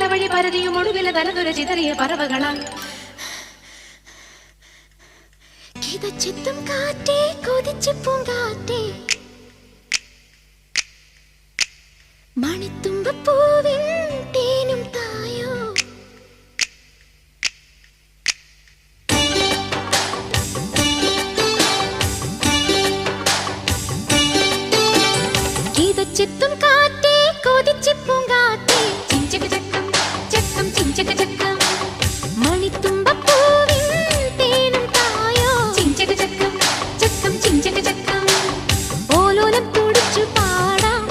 പല വഴി പരതിയും ഒടുവില തലതുര ചിതറിയ പറവകളായി കിതച്ചെത്തും കാറ്റേ കൊതിച്ചു പൂങ്കാറ്റേ മണിത്തുമ്പപ്പൂവിൻ തേനും തായോ കിതച്ചെത്തും കാറ്റേ കൊതിച്ചു പൂങ്കാറ്റേ ചിഞ്ചക ചക്കം ചക്കം ചിഞ്ചക ചക്കം മണിത്തുമ്പപ്പൂവിൻ തേനും തായോ ചിഞ്ചക ചക്കം ചക്കം ചിഞ്ചക ചക്കം ഓലോലം കുടിച്ചു പാടാം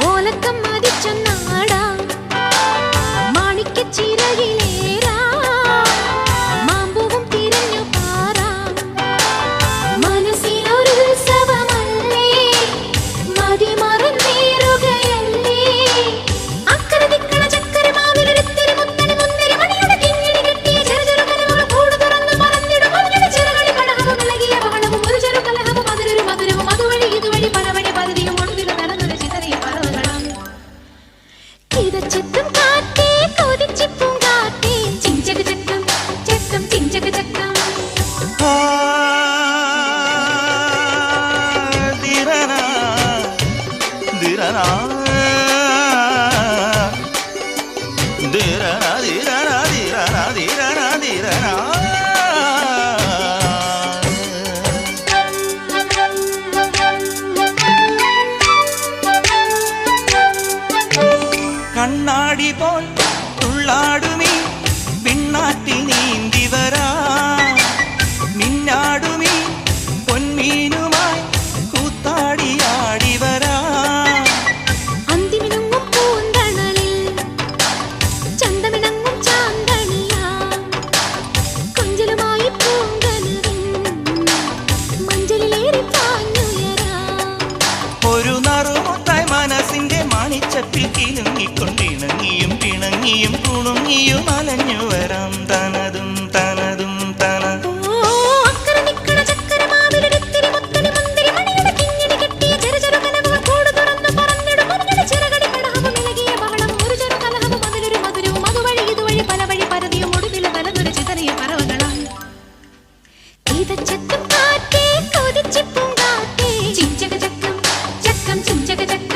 ഓലക്കം മതിച്ചൊന്നാടാം മാണിക്കച്ചിറകിലേറാ മാമ്പൂവും തിരഞ്ഞു പാറാം മനസ്സിലൊരുത്സവമല്ലേ മതിമറന്നേറുകയല്ലേ അക്കരെ ദിക്കണ ചക്കര മാവിലൊരിത്തിരി മുത്തണി മുന്തിരി മണിയുടെ കിങ്ങിണി കെട്ടിയ ചെറു ചെറു കനവുകൾ കൂട് തുറന്ന് പറന്നിടും മഞ്ഞുടെ ചിറകളി പടഹവും ഇളകിയ ബഹളവും ഒരു ചെറു കലഹവും അതിലൊരു മധുരവും അതുവഴി ഇതുവഴി പല വഴി പരതിയും ഒടുവില തലതുര ചിതറിയ പറവകളാം കിതച്ചെത്തും കാറ്റേ കൊതിച്ചു പൂങ്കാറ്റേ ചിഞ്ചക ചക്കം ചക്കം ചിഞ്ചക ചക്കം കണ്ണാടി പോൽ തുള്ളാടുമീ പിണ്ണാറ്റിൽ നീന്തി വരാ മിന്നാടുമീ പൊന്മീനുമായി കൂത്താടിയാടി വരാ അന്തിമിണങ്ങും പൂന്തണലിൽ ചന്തമിണങ്ങും ചാന്തണിയാ കൊഞ്ചലുമായി പൂങ്കനവിൻ മഞ്ചലിലേറി പാഞ്ഞുയരാ ഒരു നറുമുത്തായി മനസ്സിന്റെ മണിച്ചപ്പിൽ കിലുങ്ങിക്കൊണ്ടിണങ്ങിയും പിണങ്ങിയും കുണുങ്ങിയും അലഞ്ഞു വരാം തനതും തനതും തന അക്കരെ നിക്കണ ചക്കര മാവിലൊരിത്തിരി മുത്തണി മുന്തിരി മണിയുടെ കിങ്ങിണി കെട്ടിയ ചെറു ചെറു കനവുകൾ കൂട് തുറന്ന് പറന്നിടും മഞ്ഞുടെ ചിറകടി പടഹവും ഇളകിയ ബഹളവും ഒരു ചെറു കലഹവും അതിലൊരു മധുരവും അതുവഴി ഇതുവഴി പല വഴി പരതിയും ഒടുവില തലതുര ചിതറിയ പറവകളായി കിതച്ചെത്തും കാറ്റേ കൊതിച്ചു പൂങ്കാറ്റേ ചിഞ്ചക ചക്കം ചക്കം ചിഞ്ചക ചക്കം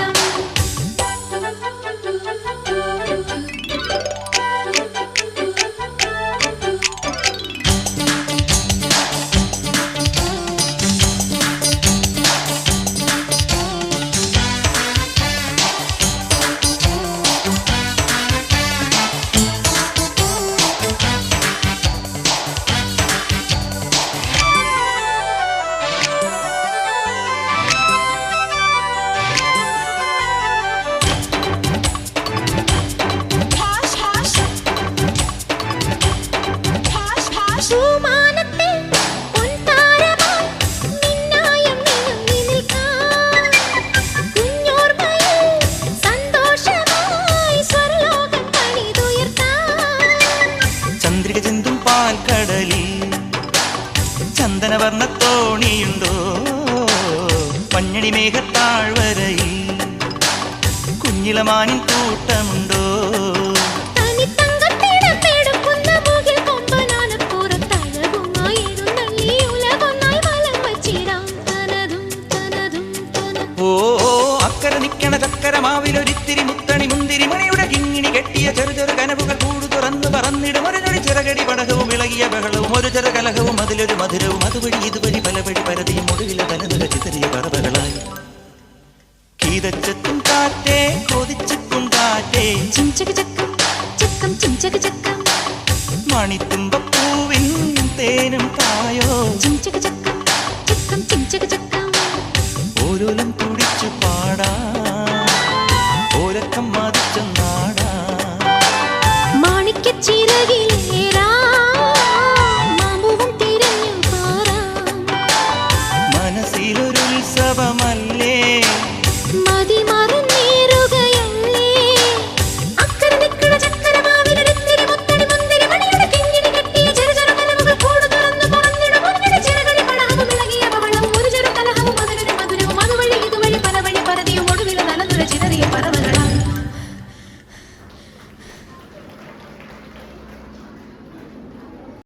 പൂമാനത്തെ പൊൻതാരമായി മിന്നായം മിനുങ്ങി നിൽക്കാം കുഞ്ഞോർമ്മയിൽ സന്തോഷമായി സ്വർലോകം പണിതുയർത്താം ചന്ദ്രിക ചിന്തും പാൽക്കടലിൽ ചന്ദനവർണ്ണത്തോണിയുണ്ടോ മഞ്ഞണി മേഘത്താഴ്വരയിൽ കുഞ്ഞിളമാനിൻ കൂട്ടമുണ്ടോ തനിത്തങ്കത്തിടപ്പെടുക്കുന്ന മുകിൽ കൊമ്പനാനപ്പുറത്തഴകുമായി എഴുന്നള്ളി ഉലകൊന്നായി വലം വച്ചിടാം തനതും തനതും തന ഓ അക്കരെ നിക്കണ ചക്കര മാവിലൊരിത്തിരി മുത്തണി മുന്തിരി മണിയുടെ കിങ്ങിണി കെട്ടിയ ചെറു ചെറു കനവുകൾ കൂട് തുറന്ന് പറന്നിടും ഒരു ഞൊടി ചിറകടി പടഹവും ഇളകിയ ബഹളവും ഒരു ചെറു കലഹവും അതിലൊരു മധുരവും അതുവഴി ഇതുവഴി പല വഴി പരതിയും ഒടുവില തലതുര ചിതറിയ പറവകളായി കിതച്ചെത്തും കാറ്റേ കൊതിച്ചെത്തും കാറ്റേ ചിഞ്ചക ചക്കം ചക്കം ചിഞ്ചക ചക്കം മണിത്തുമ്പപ്പൂവിൻ തേനും തായോ ചിഞ്ചക ചക്കം ചക്കം ചിഞ്ചക ചക്കം ഓരോലും തുടിച്ചു പാടാ